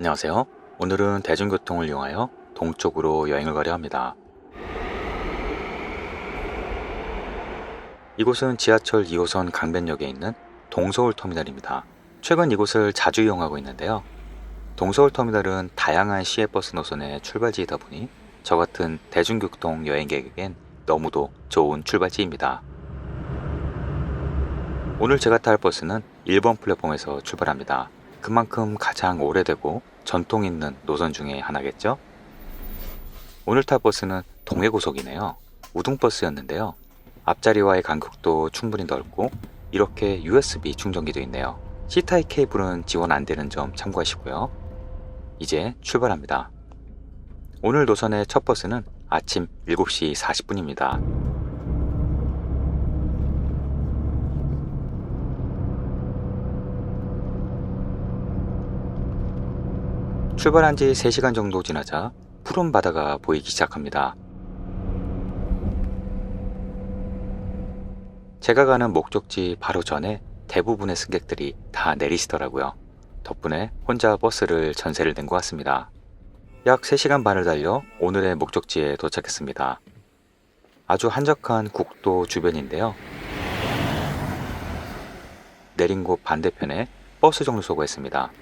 안녕하세요. 오늘은 대중교통을 이용하여 동쪽으로 여행을 가려 합니다. 이곳은 지하철 2호선 강변역에 있는 동서울터미널입니다. 최근 이곳을 자주 이용하고 있는데요. 동서울터미널은 다양한 시외버스 노선의 출발지이다 보니 저 같은 대중교통 여행객에겐 너무도 좋은 출발지입니다. 오늘 제가 탈 버스는 1번 플랫폼에서 출발합니다. 그만큼 가장 오래되고 전통 있는 노선 중에 하나겠죠? 오늘 탈 버스는 동해고속이네요. 우등버스였는데요. 앞자리와의 간격도 충분히 넓고 이렇게 USB 충전기도 있네요. C타입 케이블은 지원 안 되는 점 참고하시고요. 이제 출발합니다. 오늘 노선의 첫 버스는 아침 7시 40분입니다. 출발한 지 3시간 정도 지나자 푸른 바다가 보이기 시작합니다. 제가 가는 목적지 바로 전에 대부분의 승객들이 다 내리시더라고요. 덕분에 혼자 버스를 전세를 낸 것 같습니다. 약 3시간 반을 달려 오늘의 목적지에 도착했습니다. 아주 한적한 국도 주변인데요. 내린 곳 반대편에 버스 정류소가 있습니다.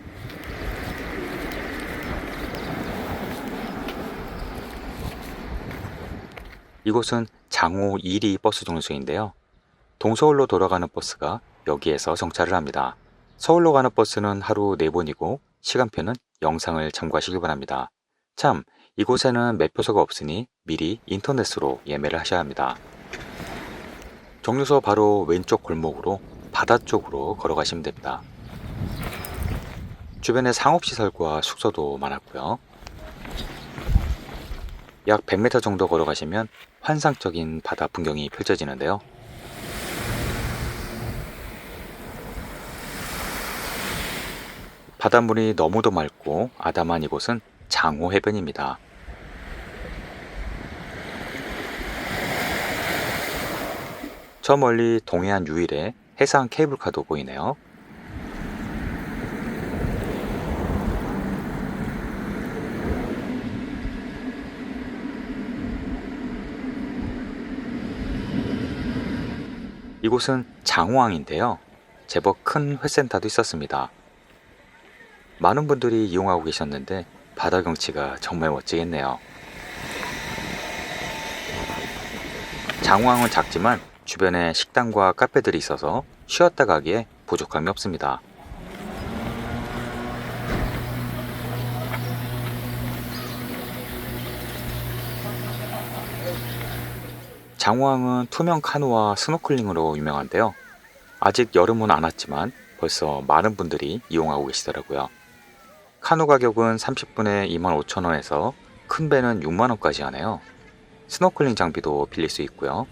이곳은 장호 1리 버스 정류소인데요. 동서울로 돌아가는 버스가 여기에서 정차를 합니다. 서울로 가는 버스는 하루 4번이고 시간표는 영상을 참고하시기 바랍니다. 참, 이곳에는 매표소가 없으니 미리 인터넷으로 예매를 하셔야 합니다. 정류소 바로 왼쪽 골목으로 바다 쪽으로 걸어가시면 됩니다. 주변에 상업시설과 숙소도 많았고요. 약 100m 정도 걸어가시면 환상적인 바다 풍경이 펼쳐지는데요. 바닷물이 너무도 맑고 아담한 이곳은 장호 해변입니다. 저 멀리 동해안 유일의 해상 케이블카도 보이네요. 이곳은 장호항인데요. 제법 큰 회센터도 있었습니다. 많은 분들이 이용하고 계셨는데 바다 경치가 정말 멋지겠네요. 장호항은 작지만 주변에 식당과 카페들이 있어서 쉬었다 가기에 부족함이 없습니다. 장호항은 투명 카누와 스노클링으로 유명한데요. 아직 여름은 안 왔지만 벌써 많은 분들이 이용하고 계시더라고요. 카누 가격은 30분에 25,000원에서 큰 배는 6만원까지 하네요. 스노클링 장비도 빌릴 수 있고요.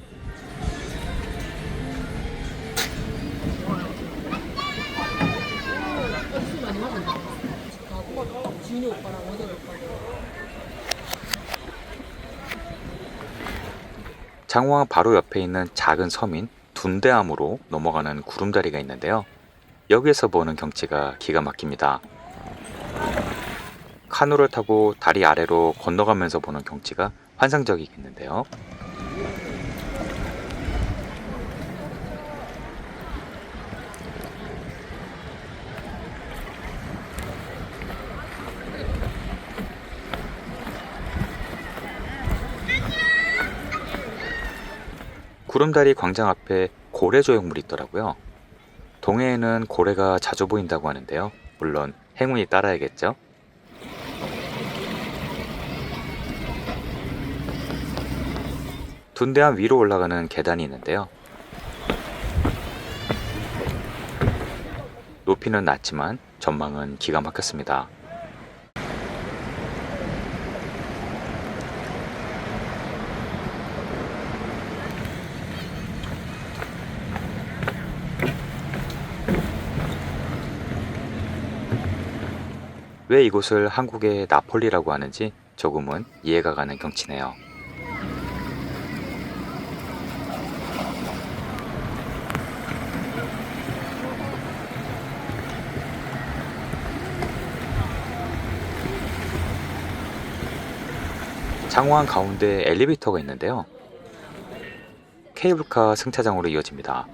장호항 바로 옆에 있는 작은 섬인 둔대암으로 넘어가는 구름다리가 있는데요. 여기에서 보는 경치가 기가 막힙니다. 카누를 타고 다리 아래로 건너가면서 보는 경치가 환상적이겠는데요. 구름다리 광장 앞에 고래 조형물이 있더라고요. 동해에는 고래가 자주 보인다고 하는데요. 물론 행운이 따라야겠죠. 둔대암 위로 올라가는 계단이 있는데요. 높이는 낮지만 전망은 기가 막혔습니다. 왜 이곳을 한국의 나폴리라고 하는지 조금은 이해가 가는 경치네요. 장호항 가운데 엘리베이터가 있는데요. 케이블카 승차장으로 이어집니다.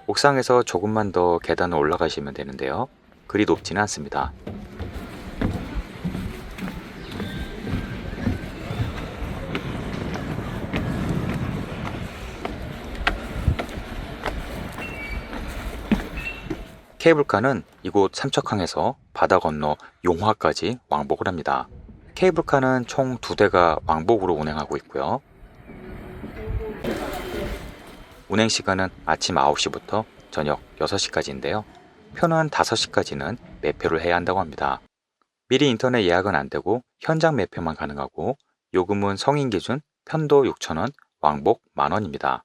옥상에서 조금만 더 계단을 올라가시면 되는데요. 그리 높지는 않습니다. 케이블카는 이곳 삼척항에서 바다 건너 용화까지 왕복을 합니다. 케이블카는 총 2대가 왕복으로 운행하고 있고요. 운행 시간은 아침 9시부터 저녁 6시까지인데요. 표는 5시까지는 매표를 해야 한다고 합니다. 미리 인터넷 예약은 안 되고 현장 매표만 가능하고 요금은 성인 기준 편도 6,000원, 왕복 10,000원입니다.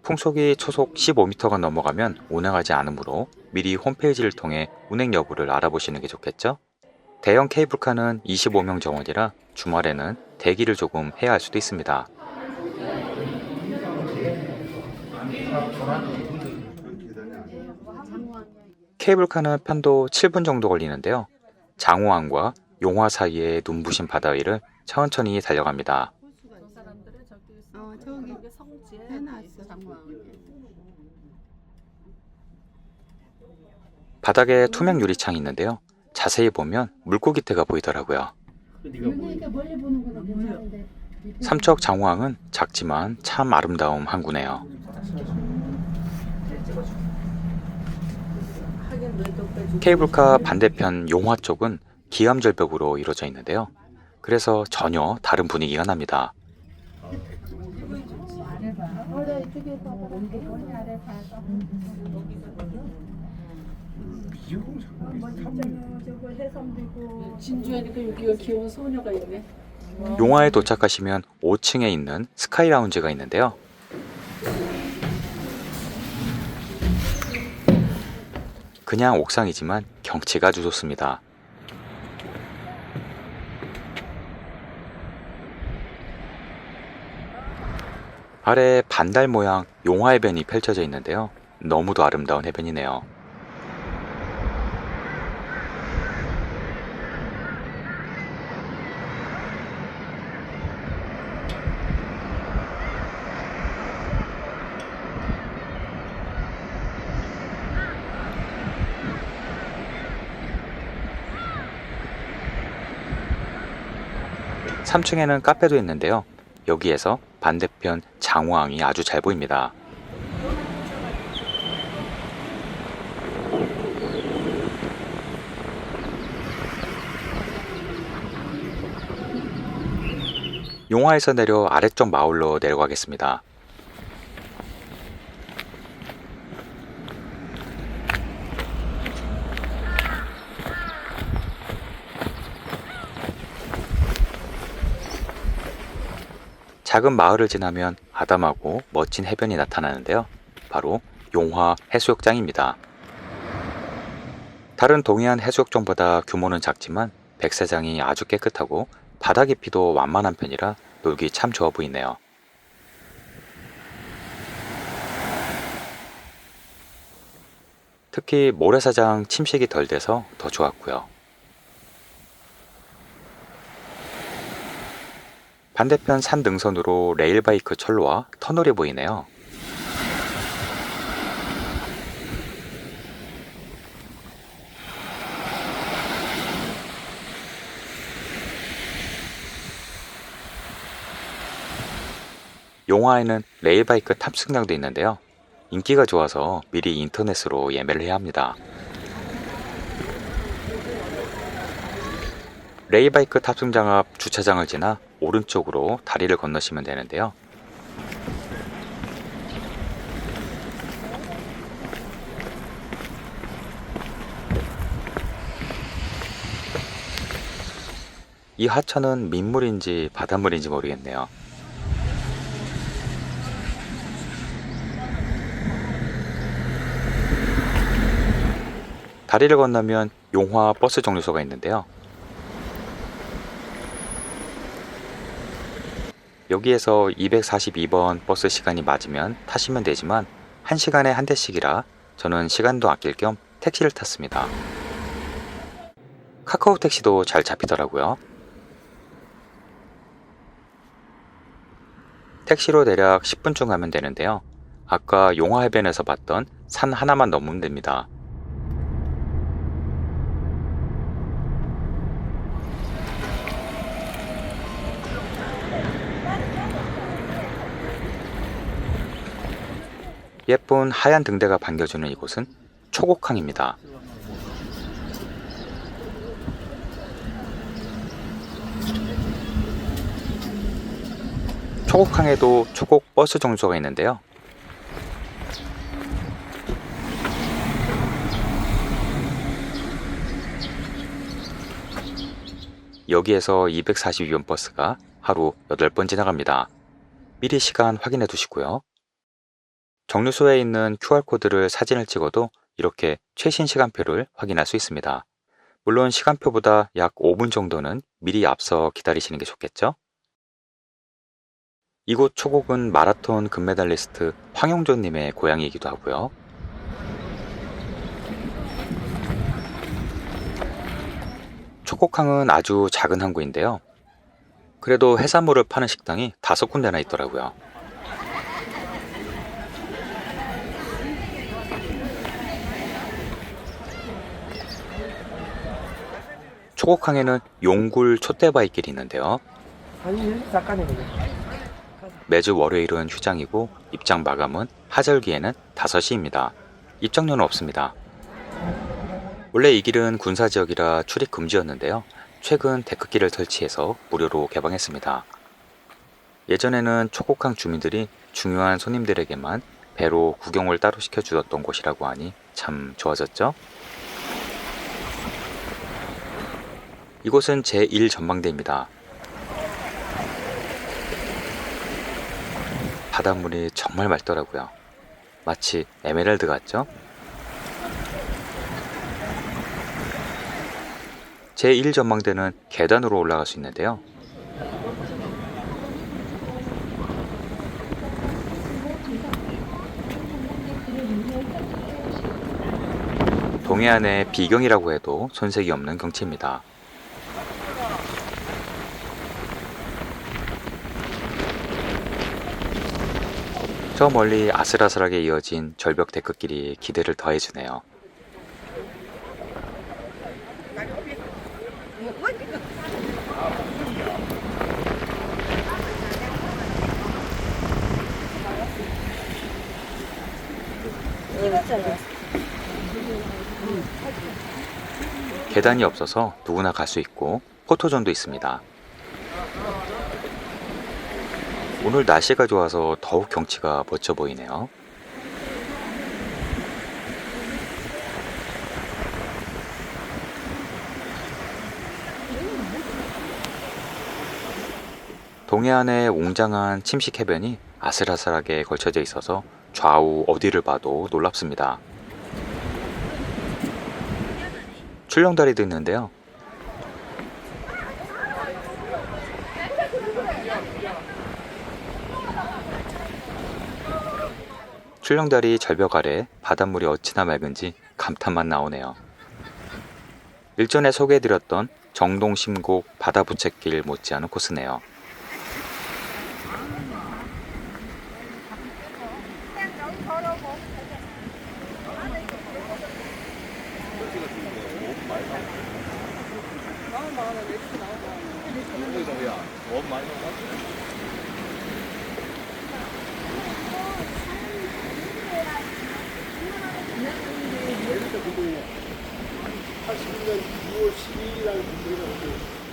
풍속이 초속 15m가 넘어가면 운행하지 않으므로 미리 홈페이지를 통해 운행 여부를 알아보시는 게 좋겠죠? 대형 케이블카는 25명 정원이라 주말에는 대기를 조금 해야 할 수도 있습니다. 케이블카는 편도 7분 정도 걸리는데요. 장호항과 용화 사이의 눈부신 바다 위를 천천히 달려갑니다. 저기 해놨어. 바닥에 투명 유리창이 있는데요. 자세히 보면 물고기떼가 보이더라고요. 삼척 장호항은 작지만 참 아름다운 항구네요. 케이블카 반대편 용화 쪽은 기암절벽으로 이루어져 있는데요. 그래서 전혀 다른 분위기가 납니다. 진주하니까 여기가 귀여운 소녀가 있네. 용화에 도착하시면 5층에 있는 스카이 라운지가 있는데요. 그냥 옥상이지만 경치가 아주 좋습니다. 아래 반달 모양 용화 해변이 펼쳐져 있는데요. 너무도 아름다운 해변이네요. (3층에는) 카페도 있는데요. 여기에서 반대편 장호항이 아주 잘 보입니다. 용화에서 내려 아래쪽 마을로 내려가겠습니다. 작은 마을을 지나면 아담하고 멋진 해변이 나타나는데요. 바로 용화 해수욕장입니다. 다른 동해안 해수욕장보다 규모는 작지만 백사장이 아주 깨끗하고 바다 깊이도 완만한 편이라 놀기 참 좋아 보이네요. 특히 모래사장 침식이 덜 돼서 더 좋았고요. 반대편 산 능선으로 레일바이크 철로와 터널이 보이네요. 용화에는 레일바이크 탑승장도 있는데요. 인기가 좋아서 미리 인터넷으로 예매를 해야 합니다. 레일바이크 탑승장 앞 주차장을 지나 오른쪽으로 다리를 건너시면 되는데요. 이 하천은 민물인지 바닷물인지 모르겠네요. 다리를 건너면 용화 버스 정류소가 있는데요. 여기에서 242번 버스 시간이 맞으면 타시면 되지만 1시간에 한 대씩이라 저는 시간도 아낄 겸 택시를 탔습니다. 카카오 택시도 잘 잡히더라고요. 택시로 대략 10분쯤 가면 되는데요. 아까 용화해변에서 봤던 산 하나만 넘으면 됩니다. 예쁜 하얀 등대가 반겨주는 이곳은 초곡항입니다. 초곡항에도 초곡 버스 정류소가 있는데요. 여기에서 242번 버스가 하루 8번 지나갑니다. 미리 시간 확인해 두시고요. 정류소에 있는 QR코드를 사진을 찍어도 이렇게 최신 시간표를 확인할 수 있습니다. 물론 시간표보다 약 5분 정도는 미리 앞서 기다리시는 게 좋겠죠? 이곳 초곡은 마라톤 금메달리스트 황용조님의 고향이기도 하고요. 초곡항은 아주 작은 항구인데요. 그래도 해산물을 파는 식당이 5군데나 있더라고요. 초곡항에는 용굴 촛대바위길이 있는데요. 매주 월요일은 휴장이고 입장 마감은 하절기에는 5시입니다. 입장료는 없습니다. 원래 이 길은 군사지역이라 출입 금지였는데요. 최근 데크길을 설치해서 무료로 개방했습니다. 예전에는 초곡항 주민들이 중요한 손님들에게만 배로 구경을 따로 시켜주었던 곳이라고 하니 참 좋아졌죠? 이곳은 제1전망대입니다. 바닷물이 정말 맑더라고요. 마치 에메랄드 같죠? 제1전망대는 계단으로 올라갈 수 있는데요. 동해안의 비경이라고 해도 손색이 없는 경치입니다. 저 멀리 아슬아슬하게 이어진 절벽 데크길이 기대를 더해주네요. 계단이 없어서 누구나 갈 수 있고 포토존도 있습니다. 오늘 날씨가 좋아서 더욱 경치가 멋져 보이네요. 동해안의 웅장한 침식 해변이 아슬아슬하게 걸쳐져 있어서 좌우 어디를 봐도 놀랍습니다. 출렁다리도 있는데요. 출렁다리 절벽 아래 바닷물이 어찌나 맑은지 감탄만 나오네요. 일전에 소개해드렸던 정동심곡 바다부채길 못지않은 코스네요.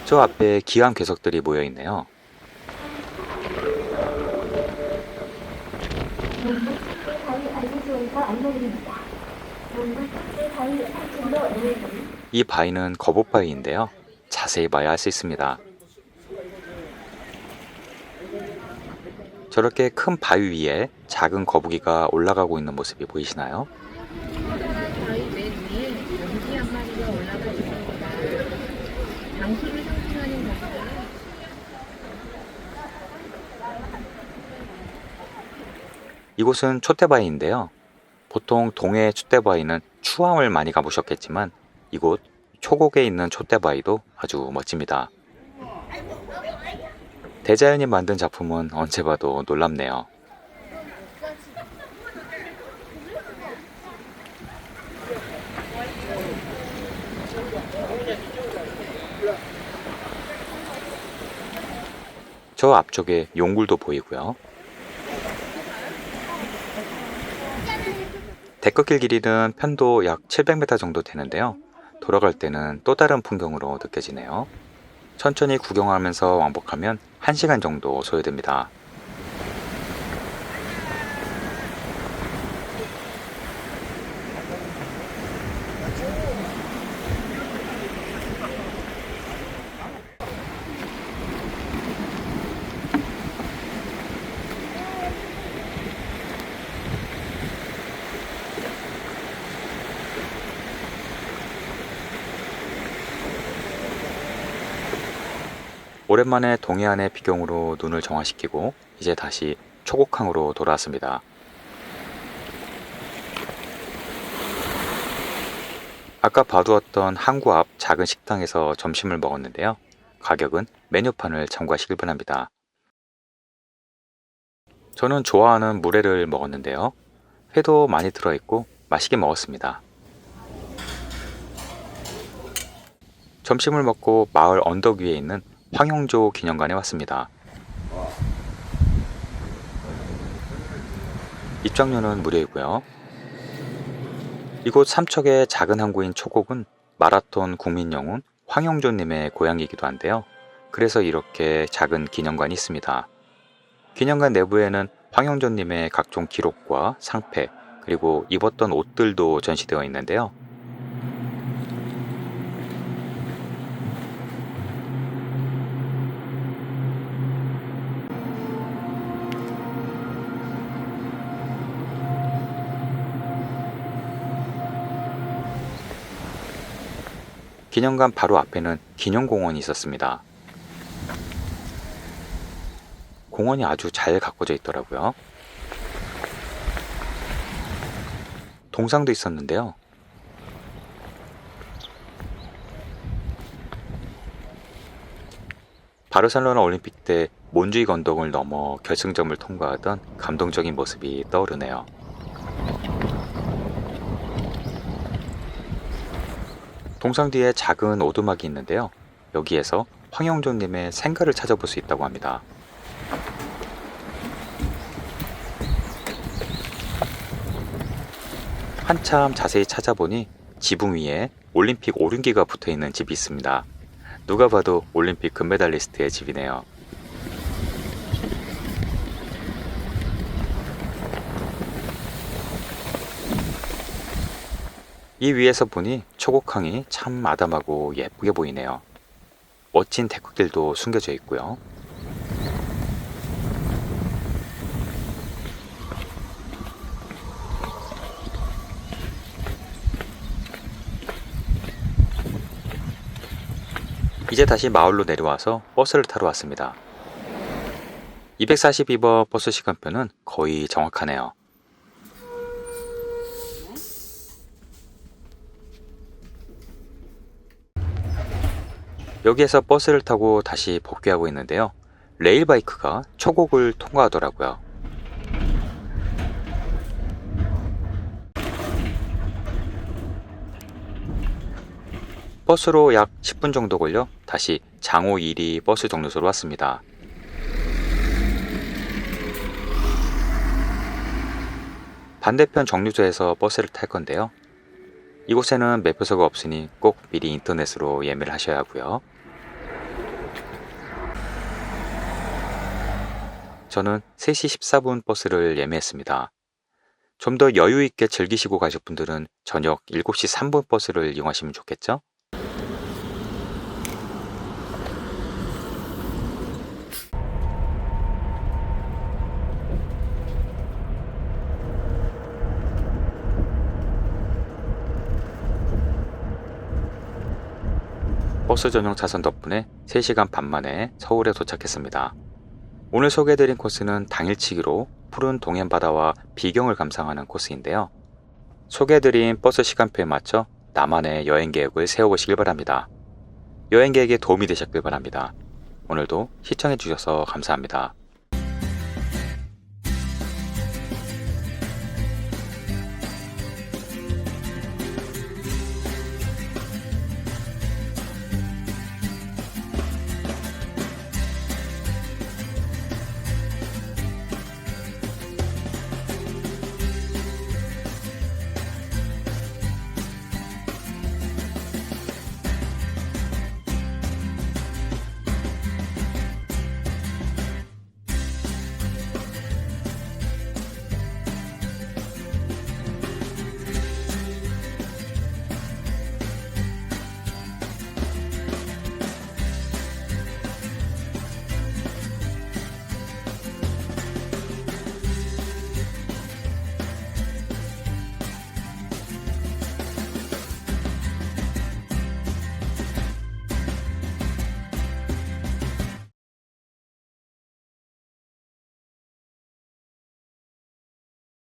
저 앞에 기암 괴석들이 모여 있네요. 이 바위는 거북바위인데요. 자세히 봐야 알 수 있습니다. 저렇게 큰 바위 위에 작은 거북이가 올라가고 있는 모습이 보이시나요? 바위 맨 위에 연기 한 마리가 올라가 있습니다. 장수를 상징하는 것이고요. 이곳은 촛대바위인데요. 보통 동해 촛대바위는 추함을 많이 가보셨겠지만 이곳 초곡에 있는 촛대바위도 아주 멋집니다. 대자연이 만든 작품은 언제 봐도 놀랍네요. 저 앞쪽에 용굴도 보이고요. 데크길 길이는 편도 약 700m 정도 되는데요. 돌아갈 때는 또 다른 풍경으로 느껴지네요. 천천히 구경하면서 왕복하면 1시간 정도 소요됩니다. 오랜만에 동해안의 비경으로 눈을 정화시키고 이제 다시 초곡항으로 돌아왔습니다. 아까 봐두었던 항구 앞 작은 식당에서 점심을 먹었는데요. 가격은 메뉴판을 참고하시길 바랍니다. 저는 좋아하는 물회를 먹었는데요. 회도 많이 들어있고 맛있게 먹었습니다. 점심을 먹고 마을 언덕 위에 있는 황영조 기념관에 왔습니다. 입장료는 무료이고요. 이곳 삼척의 작은 항구인 초곡은 마라톤 국민영웅 황영조님의 고향이기도 한데요. 그래서 이렇게 작은 기념관이 있습니다. 기념관 내부에는 황영조님의 각종 기록과 상패, 그리고 입었던 옷들도 전시되어 있는데요. 기념관 바로 앞에는 기념공원이 있었습니다. 공원이 아주 잘 가꿔져 있더라고요. 동상도 있었는데요. 바르셀로나 올림픽 때 몬주이 건덕을 넘어 결승점을 통과하던 감동적인 모습이 떠오르네요. 동상 뒤에 작은 오두막이 있는데요. 여기에서 황영조님의 생가를 찾아볼 수 있다고 합니다. 한참 자세히 찾아보니 지붕 위에 올림픽 오륜기가 붙어있는 집이 있습니다. 누가 봐도 올림픽 금메달리스트의 집이네요. 이 위에서 보니 초곡항이 참 아담하고 예쁘게 보이네요. 멋진 데크길도 숨겨져 있고요. 이제 다시 마을로 내려와서 버스를 타러 왔습니다. 242번 버스 시간표는 거의 정확하네요. 여기에서 버스를 타고 다시 복귀하고 있는데요. 레일바이크가 초곡을 통과하더라고요. 버스로 약 10분 정도 걸려 다시 장호 1리 버스 정류소로 왔습니다. 반대편 정류소에서 버스를 탈 건데요. 이곳에는 매표소가 없으니 꼭 미리 인터넷으로 예매를 하셔야 하고요. 저는 3시 14분 버스를 예매했습니다. 좀 더 여유 있게 즐기시고 가실 분들은 저녁 7시 3분 버스를 이용하시면 좋겠죠? 버스 전용 차선 덕분에 3시간 반 만에 서울에 도착했습니다. 오늘 소개해드린 코스는 당일치기로 푸른 동해바다와 비경을 감상하는 코스인데요. 소개해드린 버스 시간표에 맞춰 나만의 여행 계획을 세워보시길 바랍니다. 여행 계획에 도움이 되셨길 바랍니다. 오늘도 시청해주셔서 감사합니다.